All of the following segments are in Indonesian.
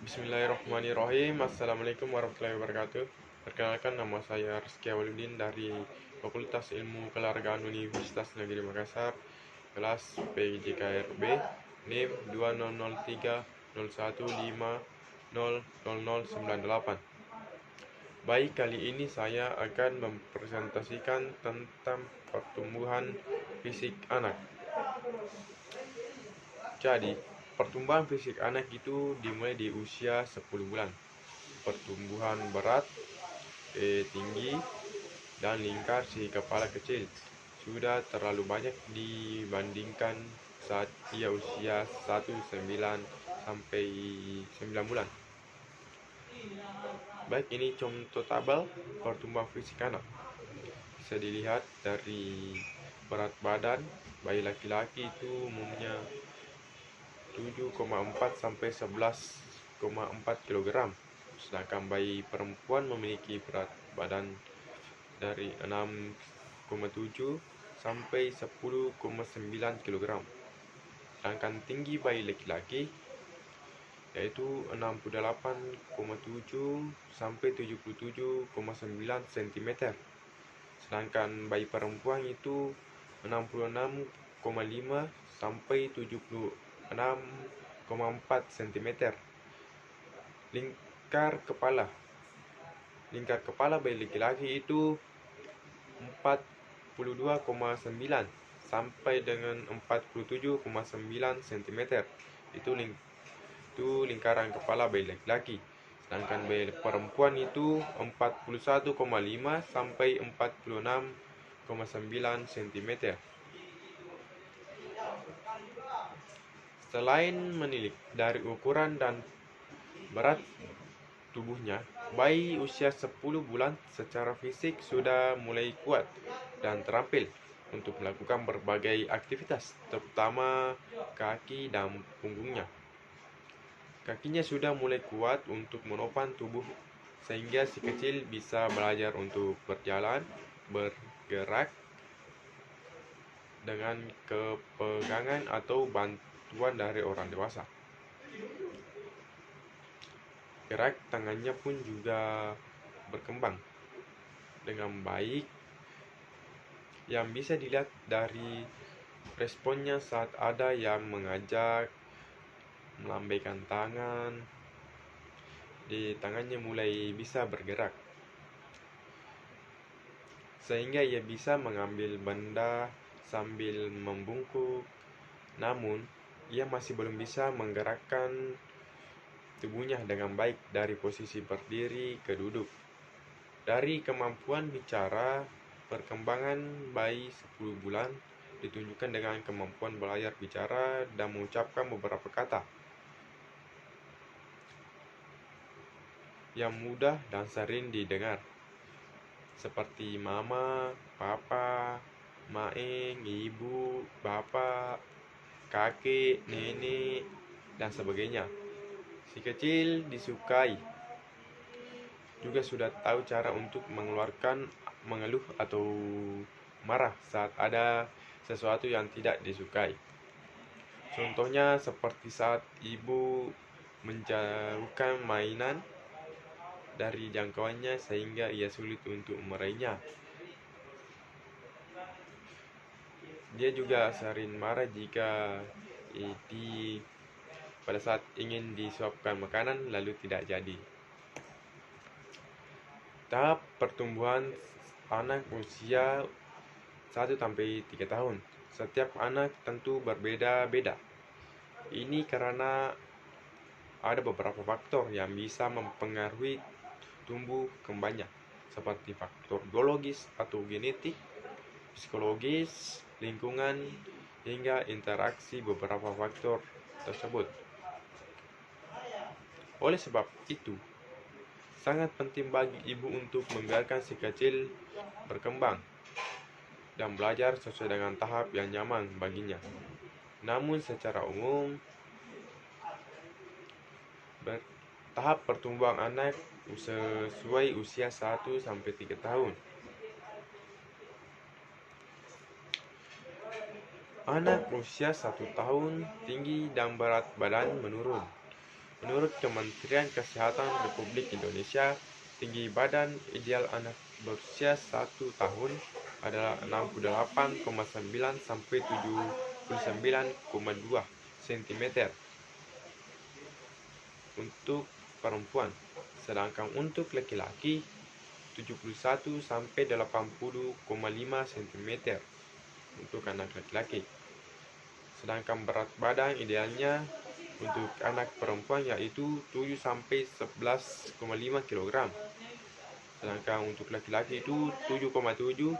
Bismillahirrahmanirrahim. Assalamualaikum warahmatullahi wabarakatuh. Perkenalkan, nama saya Rizky Awaludin dari Fakultas Ilmu Kelargaan Universitas Negeri Makassar, kelas PJKRB, NIM 200301500098. Baik, kali ini saya akan mempresentasikan tentang pertumbuhan fisik anak. Jadi, pertumbuhan fisik anak itu dimulai di usia 10 bulan. Pertumbuhan berat, tinggi, dan lingkar si kepala kecil sudah terlalu banyak dibandingkan saat ia usia 1,9 sampai 9 bulan. Baik, ini contoh tabel pertumbuhan fisik anak. Bisa dilihat dari berat badan. Bayi laki-laki itu umumnya 7,4 sampai 11,4 kg, sedangkan bayi perempuan memiliki berat badan dari 6,7 sampai 10,9 kg. Sedangkan tinggi bayi laki-laki yaitu 68,7 sampai 77,9 cm. Sedangkan bayi perempuan itu 66,5 sampai 76,4 cm. Lingkar kepala bayi laki-laki itu 42,9 sampai dengan 47,9 cm. Itu lingkaran kepala bayi laki-laki. Sedangkan bayi perempuan itu 41,5 sampai 46,9 cm. Selain menilik dari ukuran dan berat tubuhnya, bayi usia 10 bulan secara fisik sudah mulai kuat dan terampil untuk melakukan berbagai aktivitas, terutama kaki dan punggungnya. Kakinya sudah mulai kuat untuk menopang tubuh, sehingga si kecil bisa belajar untuk berjalan, bergerak dengan kepegangan atau bantuan dari orang dewasa. Gerak tangannya pun juga berkembang dengan baik, yang bisa dilihat dari responnya saat ada yang mengajak, melambaikan tangan, tangannya mulai bisa bergerak, sehingga ia bisa mengambil benda sambil membungkuk. Namun, ia masih belum bisa menggerakkan tubuhnya dengan baik dari posisi berdiri ke duduk. Dari kemampuan bicara, perkembangan bayi 10 bulan ditunjukkan dengan kemampuan belajar bicara dan mengucapkan beberapa kata yang mudah dan sering didengar, seperti mama, papa, maeng, ibu, bapak, kakek, nenek, dan sebagainya. Si kecil disukai juga sudah tahu cara untuk mengeluarkan mengeluh atau marah saat ada sesuatu yang tidak disukai. Contohnya seperti saat ibu menjauhkan mainan dari jangkauannya sehingga ia sulit untuk meraihnya. Dia juga sering marah jika pada saat ingin disuapkan makanan lalu tidak jadi. Tahap pertumbuhan anak usia 1-3 tahun. Setiap anak tentu berbeda-beda. Ini karena ada beberapa faktor yang bisa mempengaruhi tumbuh kembangnya, seperti faktor biologis atau genetik, psikologis, lingkungan, hingga interaksi beberapa faktor tersebut. Oleh sebab itu, sangat penting bagi ibu untuk membiarkan si kecil berkembang dan belajar sesuai dengan tahap yang nyaman baginya. Namun secara umum, tahap pertumbuhan anak sesuai usia 1-3 tahun. Anak usia 1 tahun tinggi dan berat badan menurun. Menurut Kementerian Kesehatan Republik Indonesia, tinggi badan ideal anak berusia 1 tahun adalah 68,9 sampai 79,2 cm untuk perempuan, sedangkan untuk laki-laki 71 sampai 80,5 cm untuk anak laki-laki. Sedangkan berat badan idealnya untuk anak perempuan yaitu 7 sampai 11,5 kg. Sedangkan untuk laki-laki itu 7,7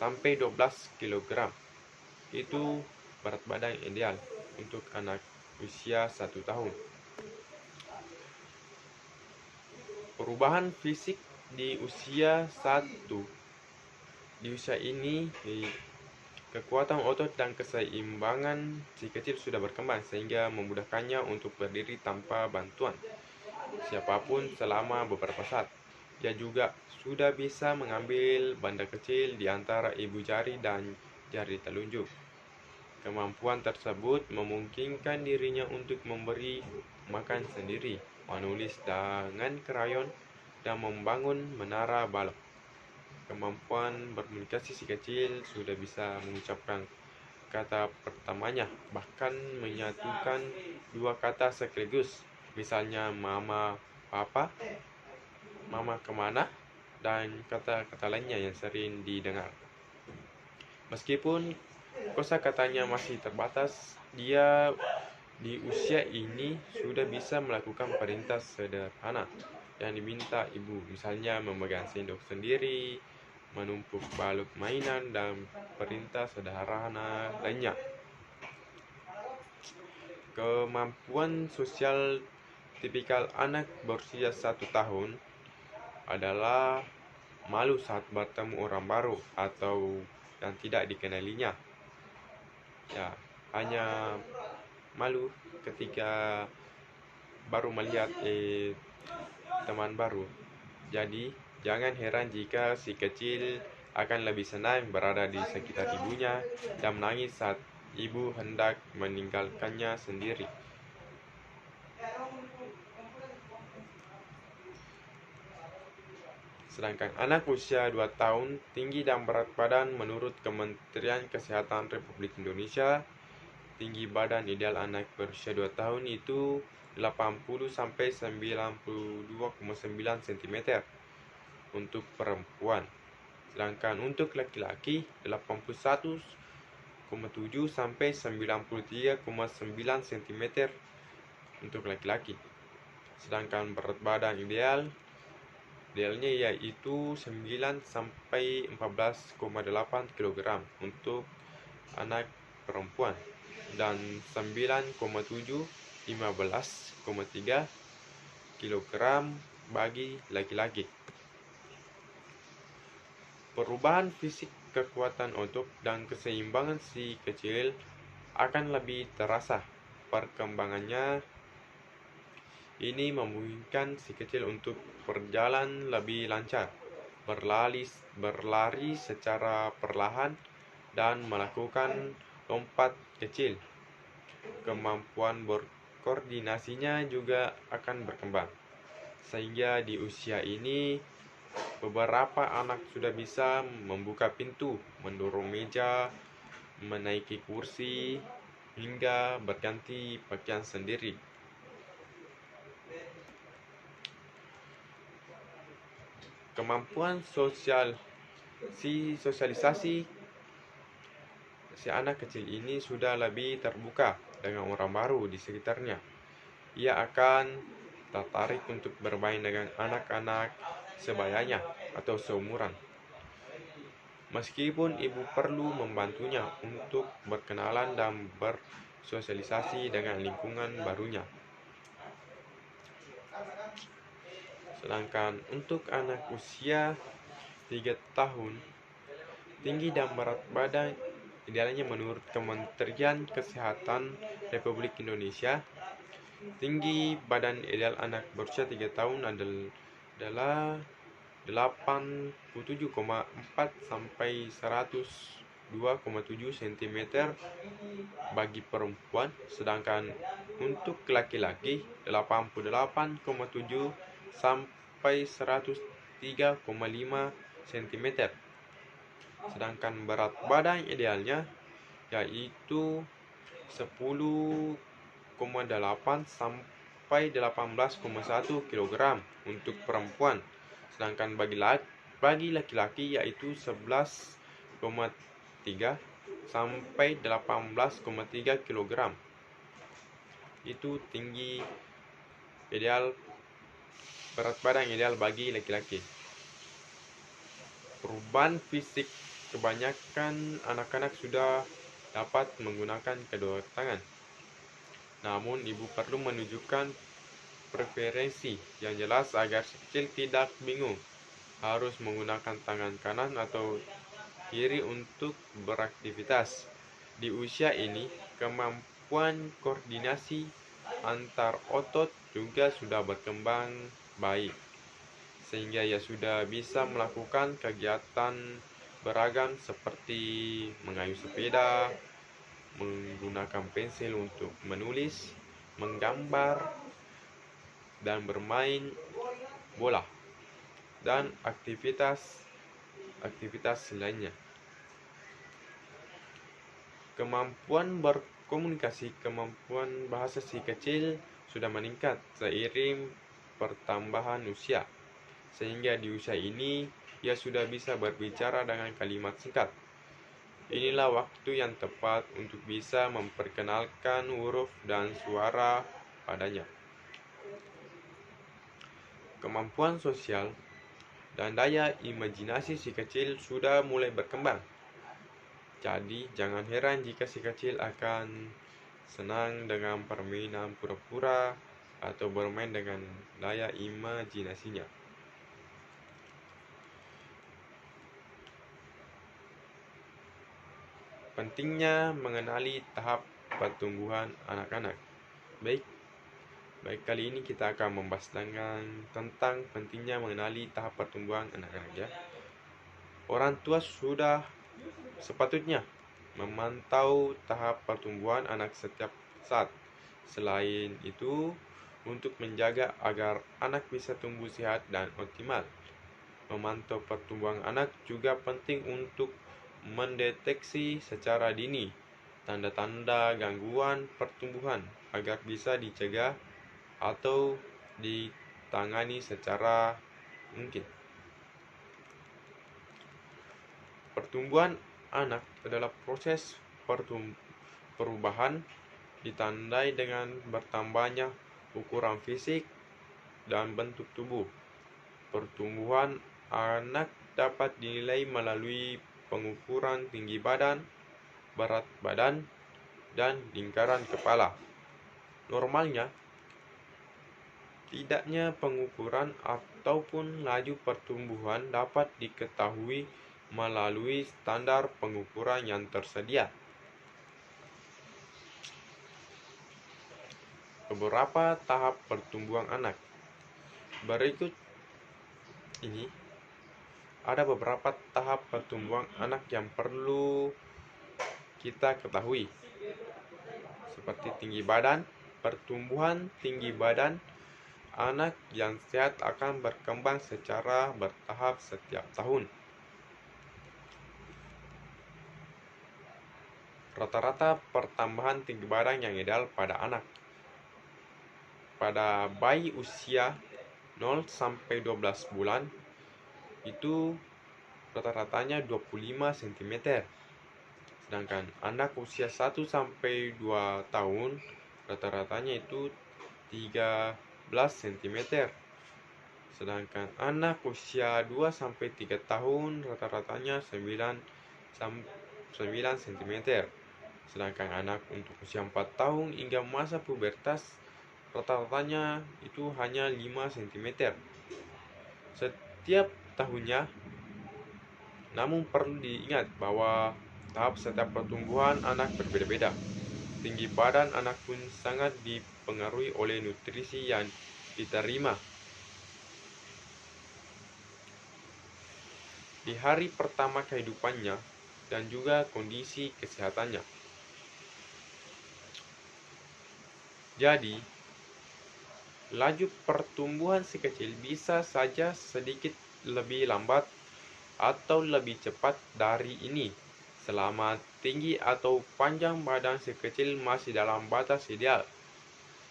sampai 12 kg. Itu berat badan ideal untuk anak usia 1 tahun. Perubahan fisik di usia ini, kekuatan otot dan keseimbangan si kecil sudah berkembang sehingga memudahkannya untuk berdiri tanpa bantuan siapapun selama beberapa saat. Dia juga sudah bisa mengambil benda kecil di antara ibu jari dan jari telunjuk. Kemampuan tersebut memungkinkan dirinya untuk memberi makan sendiri, menulis dengan krayon, dan membangun menara balok. Kemampuan berkomunikasi si kecil sudah bisa mengucapkan kata pertamanya, bahkan menyatukan dua kata sekaligus, misalnya mama, papa, mama kemana, dan kata-kata lainnya yang sering didengar. Meskipun kosakatanya masih terbatas, dia di usia ini sudah bisa melakukan perintah sederhana yang diminta ibu, misalnya memegang sendok sendiri, menumpuk balok mainan, dan perintah sederhana lainnya. Kemampuan sosial tipikal anak berusia 1 tahun adalah malu saat bertemu orang baru atau yang tidak dikenalinya. Ya, hanya malu ketika baru melihat teman baru. Jadi, jangan heran jika si kecil akan lebih senang berada di sekitar ibunya dan menangis saat ibu hendak meninggalkannya sendiri. Sedangkan anak usia 2 tahun, tinggi dan berat badan menurut Kementerian Kesehatan Republik Indonesia, tinggi badan ideal anak berusia 2 tahun itu 80 sampai 92,9 cm untuk perempuan. Sedangkan untuk laki-laki 81,7 sampai 93,9 cm untuk laki-laki. Sedangkan berat badan idealnya yaitu 9 sampai 14,8 kg untuk anak perempuan dan 9,7 15,3 kg bagi laki-laki. Perubahan fisik, kekuatan otot, dan keseimbangan si kecil akan lebih terasa. Perkembangannya ini memungkinkan si kecil untuk berjalan lebih lancar, berlari secara perlahan, dan melakukan lompat kecil. Kemampuan berkoordinasinya juga akan berkembang, sehingga di usia ini beberapa anak sudah bisa membuka pintu, mendorong meja, menaiki kursi, hingga berganti pakaian sendiri. Kemampuan sosialisasi si anak kecil ini sudah lebih terbuka dengan orang baru di sekitarnya. Ia akan tertarik untuk bermain dengan anak-anak sebayanya atau seumuran. Meskipun ibu perlu membantunya untuk berkenalan dan bersosialisasi dengan lingkungan barunya. Sedangkan untuk anak usia 3 tahun, tinggi dan berat badan idealnya menurut Kementerian Kesehatan Republik Indonesia, tinggi badan ideal anak berusia 3 tahun adalah 87,4 sampai 100 2,7 cm bagi perempuan, sedangkan untuk laki-laki 88,7 sampai 103,5 cm. Sedangkan berat badan idealnya yaitu 10,8 sampai 18,1 kg untuk perempuan, sedangkan bagi laki-laki yaitu 11,3 sampai 18,3 kg. Itu tinggi ideal, berat badan ideal bagi laki-laki. Perubahan fisik, kebanyakan anak-anak sudah dapat menggunakan kedua tangan. Namun, ibu perlu menunjukkan preferensi yang jelas agar si kecil tidak bingung harus menggunakan tangan kanan atau kiri untuk beraktivitas. Di usia ini, kemampuan koordinasi antar otot juga sudah berkembang baik, sehingga ia sudah bisa melakukan kegiatan beragam seperti mengayuh sepeda, menggunakan pensil untuk menulis, menggambar, dan bermain bola, dan aktivitas lainnya. Kemampuan berkomunikasi, kemampuan bahasa si kecil sudah meningkat seiring pertambahan usia, sehingga di usia ini ia sudah bisa berbicara dengan kalimat singkat. Inilah waktu yang tepat untuk bisa memperkenalkan huruf dan suara padanya. Kemampuan sosial dan daya imajinasi si kecil sudah mulai berkembang. Jadi, jangan heran jika si kecil akan senang dengan permainan pura-pura atau bermain dengan daya imajinasinya. Pentingnya mengenali tahap pertumbuhan anak-anak. Baik, kali ini kita akan membahas tentang pentingnya mengenali tahap pertumbuhan anak-anak ya. Orang tua sudah sepatutnya memantau tahap pertumbuhan anak setiap saat. Selain itu, untuk menjaga agar anak bisa tumbuh sehat dan optimal, memantau pertumbuhan anak juga penting untuk mendeteksi secara dini tanda-tanda gangguan pertumbuhan agar bisa dicegah atau ditangani secara mungkin. Pertumbuhan anak adalah proses perubahan ditandai dengan bertambahnya ukuran fisik dan bentuk tubuh. Pertumbuhan anak dapat dinilai melalui pengukuran tinggi badan, berat badan, dan lingkaran kepala. Normalnya, tidaknya pengukuran ataupun laju pertumbuhan dapat diketahui melalui standar pengukuran yang tersedia. Beberapa tahap pertumbuhan anak. Berikut ini ada beberapa tahap pertumbuhan anak yang perlu kita ketahui, seperti tinggi badan. Pertumbuhan tinggi badan anak yang sehat akan berkembang secara bertahap setiap tahun. Rata-rata pertambahan tinggi badan yang ideal pada anak. Pada bayi usia 0 sampai 12 bulan itu rata-ratanya 25 cm. Sedangkan anak usia 1 sampai 2 tahun rata-ratanya itu 13 cm. Sedangkan anak usia 2 sampai 3 tahun rata-ratanya 9 cm. Sedangkan anak untuk usia 4 tahun hingga masa pubertas rata-ratanya itu hanya 5 cm. Setiap tahunnya, namun perlu diingat bahwa tahap setiap pertumbuhan anak berbeda-beda. Tinggi badan anak pun sangat dipengaruhi oleh nutrisi yang diterima. Di hari pertama kehidupannya, dan juga kondisi kesehatannya. Jadi, laju pertumbuhan si kecil bisa saja sedikit lebih lambat atau lebih cepat dari ini selama tinggi atau panjang badan si kecil masih dalam batas ideal.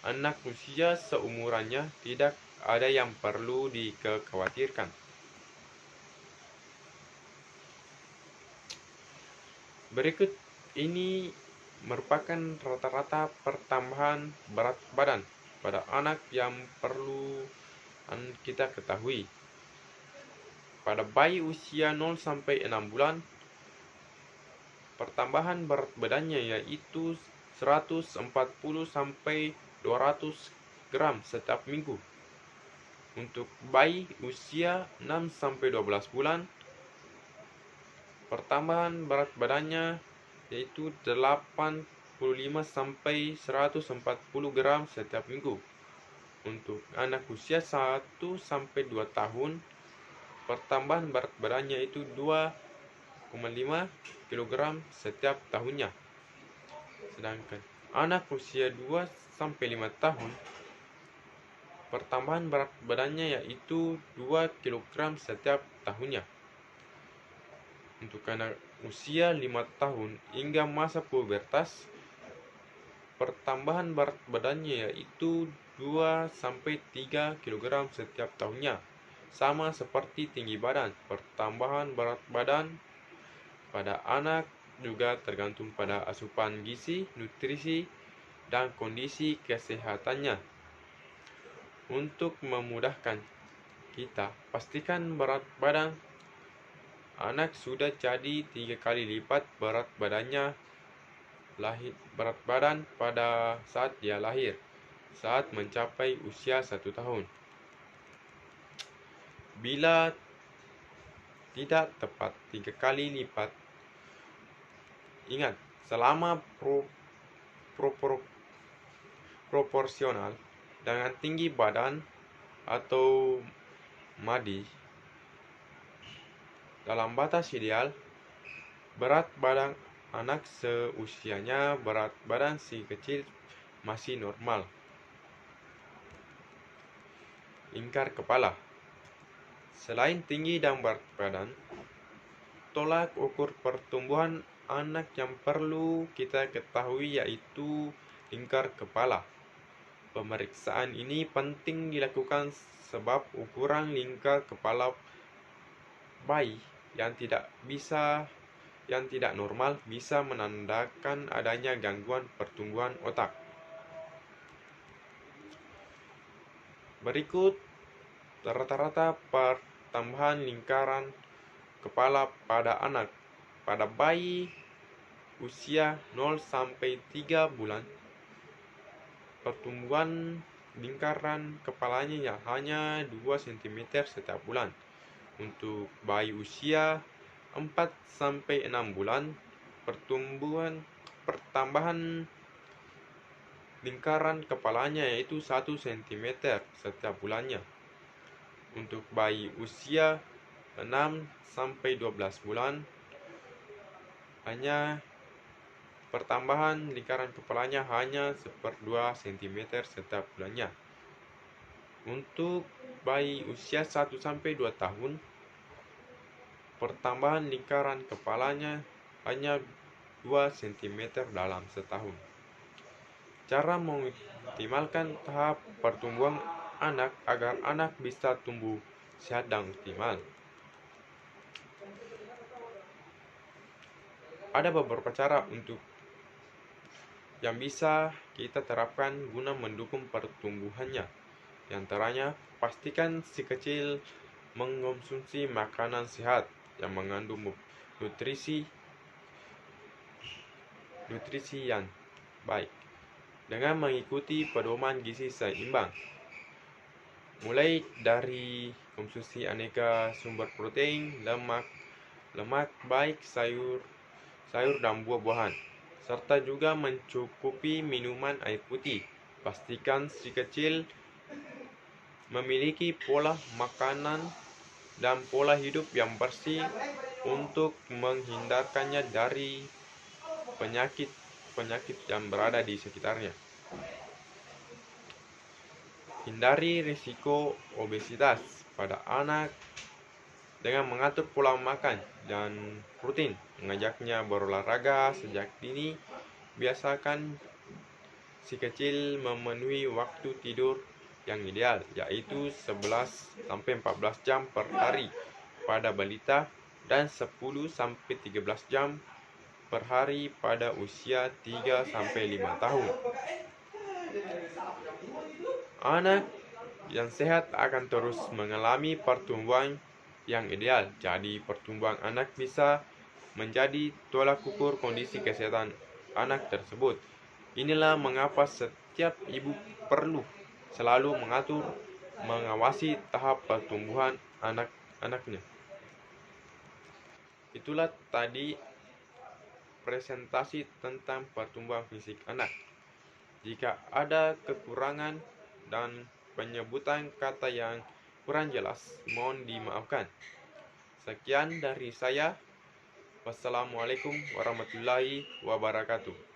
Anak usia seumurannya tidak ada yang perlu dikhawatirkan. Berikut ini merupakan rata-rata pertambahan berat badan pada anak yang perlu kita ketahui. Pada bayi usia 0-6 bulan, pertambahan berat badannya yaitu 140-200 gram setiap minggu. Untuk bayi usia 6-12 bulan, pertambahan berat badannya yaitu 85-140 gram setiap minggu. Untuk anak usia 1-2 tahun, pertambahan berat badannya itu 2,5 kg setiap tahunnya. Sedangkan anak usia 2-5 tahun, pertambahan berat badannya yaitu 2 kg setiap tahunnya. Untuk anak usia 5 tahun hingga masa pubertas, pertambahan berat badannya yaitu 2-3 kg setiap tahunnya. Sama seperti tinggi badan, pertambahan berat badan pada anak juga tergantung pada asupan gizi, nutrisi, dan kondisi kesehatannya. Untuk memudahkan kita, pastikan berat badan anak sudah jadi 3 kali lipat berat badan pada saat dia lahir, saat mencapai usia 1 tahun. Bila tidak tepat 3 kali lipat, ingat, selama proporsional dengan tinggi badan atau MADI dalam batas ideal, berat badan anak seusianya berat badan si kecil masih normal. Lingkar kepala. Selain tinggi dan berat badan, tolak ukur pertumbuhan anak yang perlu kita ketahui yaitu lingkar kepala. Pemeriksaan ini penting dilakukan sebab ukuran lingkar kepala bayi yang tidak normal bisa menandakan adanya gangguan pertumbuhan otak. Berikut rata-rata pertambahan lingkaran kepala pada anak. Pada bayi usia 0-3 bulan, pertumbuhan lingkaran kepalanya hanya 2 cm setiap bulan. Untuk bayi usia 4-6 bulan, pertambahan lingkaran kepalanya yaitu 1 cm setiap bulannya. Untuk bayi usia 6-12 bulan, pertambahan lingkaran kepalanya hanya 1/2 cm setiap bulannya. Untuk bayi usia 1-2 tahun, pertambahan lingkaran kepalanya hanya 2 cm dalam setahun. Cara mengoptimalkan tahap pertumbuhan anak agar anak bisa tumbuh sehat dan optimal. Ada beberapa cara yang bisa kita terapkan guna mendukung pertumbuhannya. Di antaranya, pastikan si kecil mengonsumsi makanan sehat yang mengandung nutrisi yang baik dengan mengikuti pedoman gizi seimbang, mulai dari konsumsi aneka sumber protein, lemak baik, sayur dan buah-buahan, serta juga mencukupi minuman air putih. Pastikan si kecil memiliki pola makanan dan pola hidup yang bersih untuk menghindarkannya dari penyakit yang berada di sekitarnya. Hindari risiko obesitas pada anak dengan mengatur pola makan dan rutin mengajaknya berolahraga sejak dini. Biasakan si kecil memenuhi waktu tidur yang ideal, yaitu 11-14 jam per hari pada balita dan 10-13 jam per hari pada usia 3-5 tahun. Anak yang sehat akan terus mengalami pertumbuhan yang ideal. Jadi pertumbuhan anak bisa menjadi tolak ukur kondisi kesehatan anak tersebut. Inilah mengapa setiap ibu perlu selalu mengawasi tahap pertumbuhan anak-anaknya. Itulah tadi presentasi tentang pertumbuhan fisik anak. Jika ada kekurangan dan penyebutan kata yang kurang jelas, mohon dimaafkan. Sekian dari saya. Wassalamualaikum warahmatullahi wabarakatuh.